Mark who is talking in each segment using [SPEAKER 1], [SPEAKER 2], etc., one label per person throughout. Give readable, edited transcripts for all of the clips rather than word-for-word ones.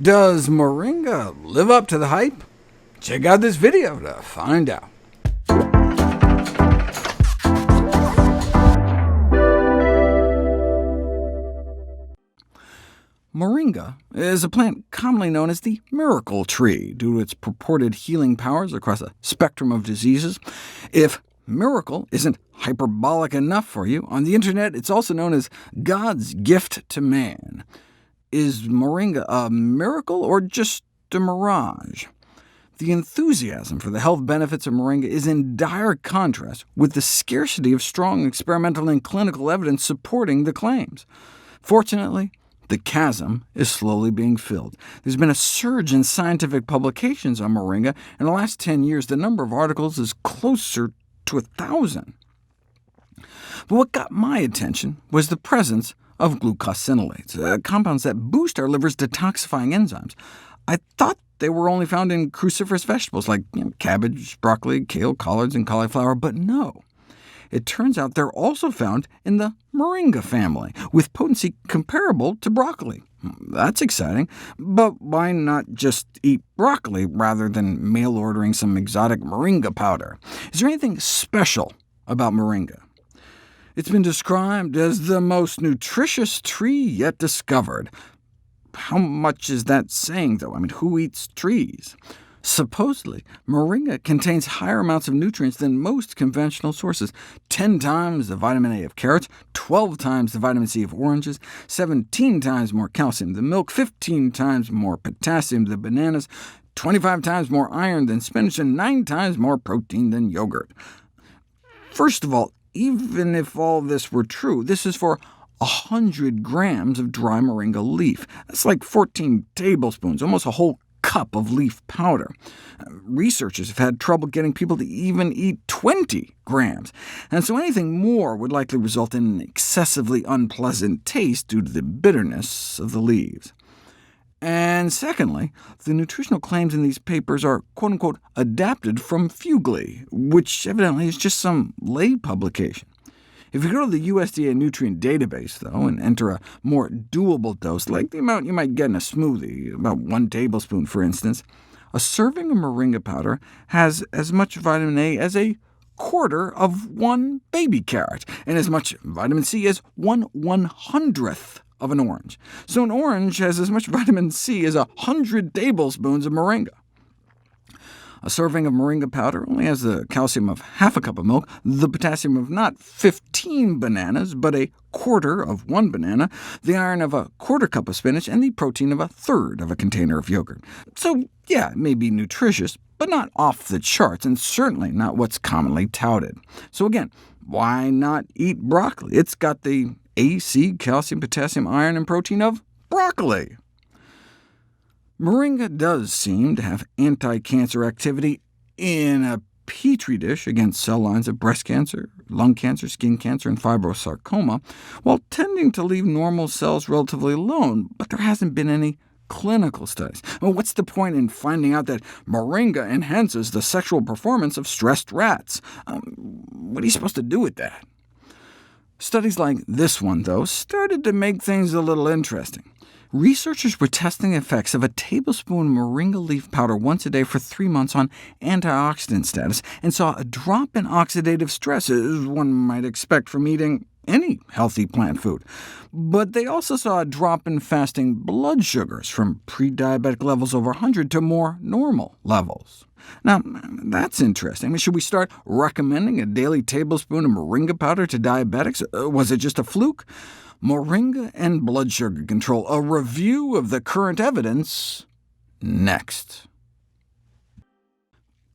[SPEAKER 1] Does Moringa live up to the hype? Check out this video to find out. Moringa is a plant commonly known as the miracle tree due to its purported healing powers across a spectrum of diseases. If miracle isn't hyperbolic enough for you, on the internet it's also known as God's gift to man. Is Moringa a miracle or just a mirage? The enthusiasm for the health benefits of Moringa is in dire contrast with the scarcity of strong experimental and clinical evidence supporting the claims. Fortunately, the chasm is slowly being filled. There's been a surge in scientific publications on Moringa. In the last 10 years, the number of articles is closer to 1,000. But what got my attention was the presence of glucosinolates, compounds that boost our liver's detoxifying enzymes. I thought they were only found in cruciferous vegetables like cabbage, broccoli, kale, collards, and cauliflower, but no. It turns out they're also found in the Moringa family, with potency comparable to broccoli. That's exciting, but why not just eat broccoli rather than mail-ordering some exotic Moringa powder? Is there anything special about Moringa? It's been described as the most nutritious tree yet discovered. How much is that saying, though? I mean, who eats trees? Supposedly, Moringa contains higher amounts of nutrients than most conventional sources, 10 times the vitamin A of carrots, 12 times the vitamin C of oranges, 17 times more calcium than milk, 15 times more potassium than bananas, 25 times more iron than spinach, and 9 times more protein than yogurt. First of all, even if all this were true, this is for 100 grams of dry Moringa leaf. That's like 14 tablespoons, almost a whole cup of leaf powder. Researchers have had trouble getting people to even eat 20 grams, and so anything more would likely result in an excessively unpleasant taste due to the bitterness of the leaves. And secondly, the nutritional claims in these papers are quote-unquote adapted from Fugly, which evidently is just some lay publication. If you go to the USDA nutrient database, though, and enter a more doable dose, like the amount you might get in a smoothie, about 1 tablespoon for instance, a serving of Moringa powder has as much vitamin A as a quarter of 1 baby carrot, and as much vitamin C as 1/100th of an orange. So an orange has as much vitamin C as 100 tablespoons of Moringa. A serving of Moringa powder only has the calcium of half a cup of milk, the potassium of not 15 bananas, but a quarter of 1 banana, the iron of a quarter cup of spinach, and the protein of a third of a container of yogurt. So yeah, it may be nutritious, but not off the charts, and certainly not what's commonly touted. So again, why not eat broccoli? It's got the A, C, calcium, potassium, iron, and protein of broccoli. Moringa does seem to have anti-cancer activity in a petri dish against cell lines of breast cancer, lung cancer, skin cancer, and fibrosarcoma, while tending to leave normal cells relatively alone, but there hasn't been any clinical studies. Well, what's the point in finding out that Moringa enhances the sexual performance of stressed rats? What are you supposed to do with that? Studies like this one, though, started to make things a little interesting. Researchers were testing the effects of a tablespoon Moringa leaf powder once a day for 3 months on antioxidant status, and saw a drop in oxidative stress, as one might expect from eating any healthy plant food. But they also saw a drop in fasting blood sugars from pre-diabetic levels over 100 to more normal levels. Now, that's interesting. I mean, should we start recommending a daily tablespoon of Moringa powder to diabetics? Was it just a fluke? Moringa and blood sugar control, a review of the current evidence, next.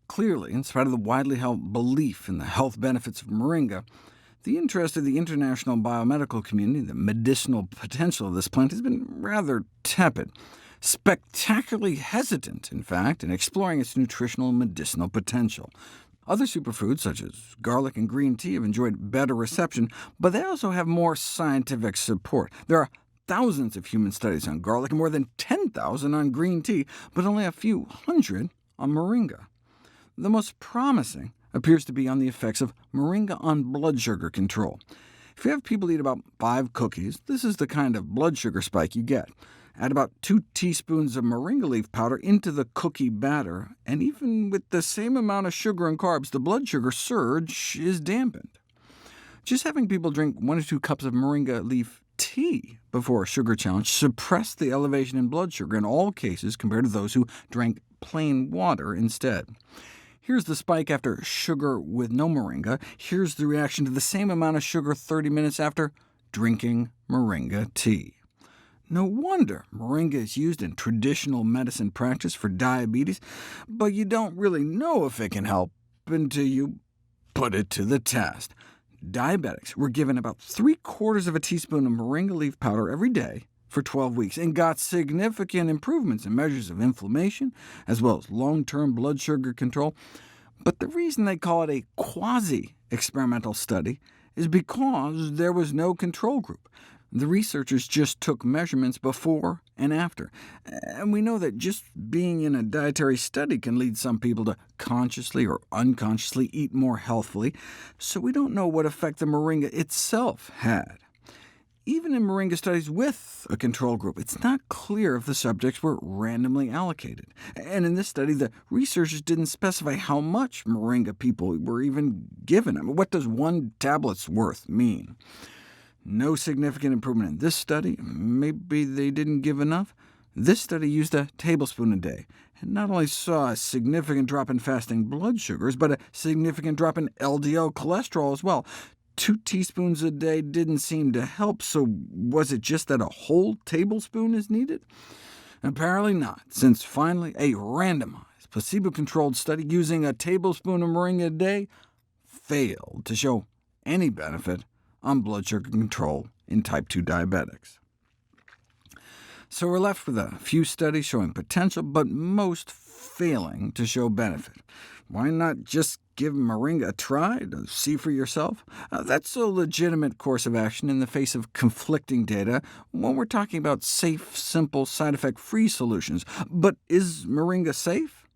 [SPEAKER 1] Clearly, in spite of the widely held belief in the health benefits of Moringa, the interest of the international biomedical community, the medicinal potential of this plant, has been rather tepid. Spectacularly hesitant, in fact, in exploring its nutritional and medicinal potential. Other superfoods, such as garlic and green tea, have enjoyed better reception, but they also have more scientific support. There are thousands of human studies on garlic and more than 10,000 on green tea, but only a few hundred on Moringa. The most promising appears to be on the effects of Moringa on blood sugar control. If you have people eat about 5 cookies, this is the kind of blood sugar spike you get. Add about 2 teaspoons of moringa leaf powder into the cookie batter, and even with the same amount of sugar and carbs, the blood sugar surge is dampened. Just having people drink 1 or 2 cups of moringa leaf tea before a sugar challenge suppressed the elevation in blood sugar in all cases compared to those who drank plain water instead. Here's the spike after sugar with no moringa. Here's the reaction to the same amount of sugar 30 minutes after drinking moringa tea. No wonder moringa is used in traditional medicine practice for diabetes, but you don't really know if it can help until you put it to the test. Diabetics were given about 3/4 of a teaspoon of moringa leaf powder every day for 12 weeks, and got significant improvements in measures of inflammation, as well as long-term blood sugar control. But the reason they call it a quasi-experimental study is because there was no control group. The researchers just took measurements before and after, and we know that just being in a dietary study can lead some people to consciously or unconsciously eat more healthfully, so we don't know what effect the moringa itself had. Even in moringa studies with a control group, it's not clear if the subjects were randomly allocated. And in this study, the researchers didn't specify how much moringa people were even given. I mean, what does 1 tablet's worth mean? No significant improvement in this study. Maybe they didn't give enough? This study used a tablespoon a day, and not only saw a significant drop in fasting blood sugars, but a significant drop in LDL cholesterol as well. 2 teaspoons a day didn't seem to help, so was it just that a whole tablespoon is needed? Apparently not, since finally a randomized, placebo-controlled study using a tablespoon of moringa a day failed to show any benefit on blood sugar control in type 2 diabetics. So we're left with a few studies showing potential, but most failing to show benefit. Why not just give moringa a try to see for yourself? That's a legitimate course of action in the face of conflicting data when we're talking about safe, simple, side effect-free solutions. But is moringa safe?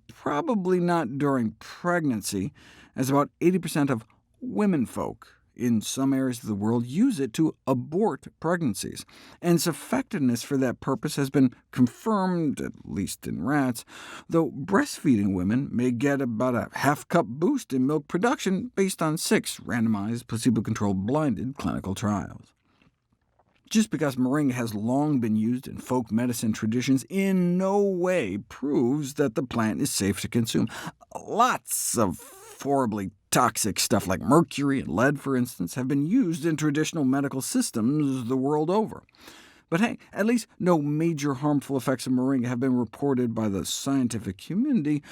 [SPEAKER 1] Probably not during pregnancy, as about 80% of womenfolk in some areas of the world use it to abort pregnancies, and its effectiveness for that purpose has been confirmed, at least in rats, though breastfeeding women may get about a half-cup boost in milk production based on 6 randomized, placebo-controlled, blinded clinical trials. Just because moringa has long been used in folk medicine traditions in no way proves that the plant is safe to consume. Lots of horribly toxic stuff like mercury and lead, for instance, have been used in traditional medical systems the world over. But hey, at least no major harmful effects of moringa have been reported by the scientific community,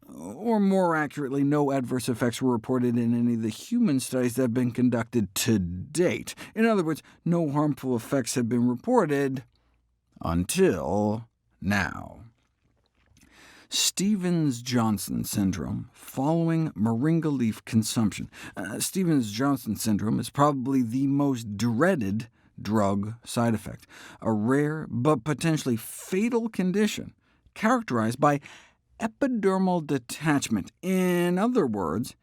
[SPEAKER 1] or more accurately, no adverse effects were reported in any of the human studies that have been conducted to date. In other words, no harmful effects have been reported until now. Stevens-Johnson syndrome following moringa leaf consumption. Stevens-Johnson syndrome is probably the most dreaded drug side effect, a rare but potentially fatal condition characterized by epidermal detachment. In other words,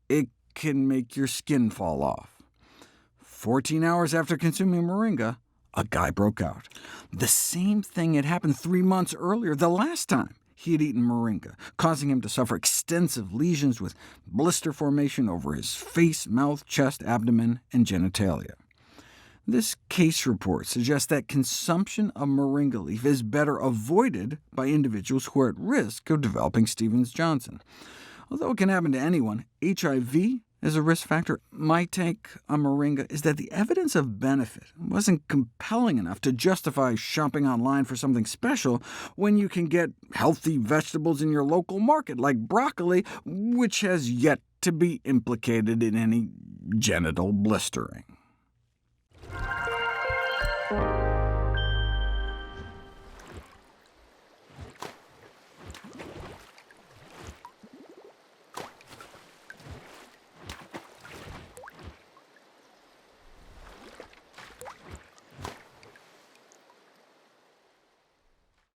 [SPEAKER 1] it can make your skin fall off. 14 hours after consuming moringa, a guy broke out. The same thing had happened 3 months earlier, the last time he had eaten moringa, causing him to suffer extensive lesions with blister formation over his face, mouth, chest, abdomen, and genitalia. This case report suggests that consumption of moringa leaf is better avoided by individuals who are at risk of developing Stevens-Johnson. Although it can happen to anyone, HIV is a risk factor. My take on moringa is that the evidence of benefit wasn't compelling enough to justify shopping online for something special when you can get healthy vegetables in your local market, like broccoli, which has yet to be implicated in any genital blistering.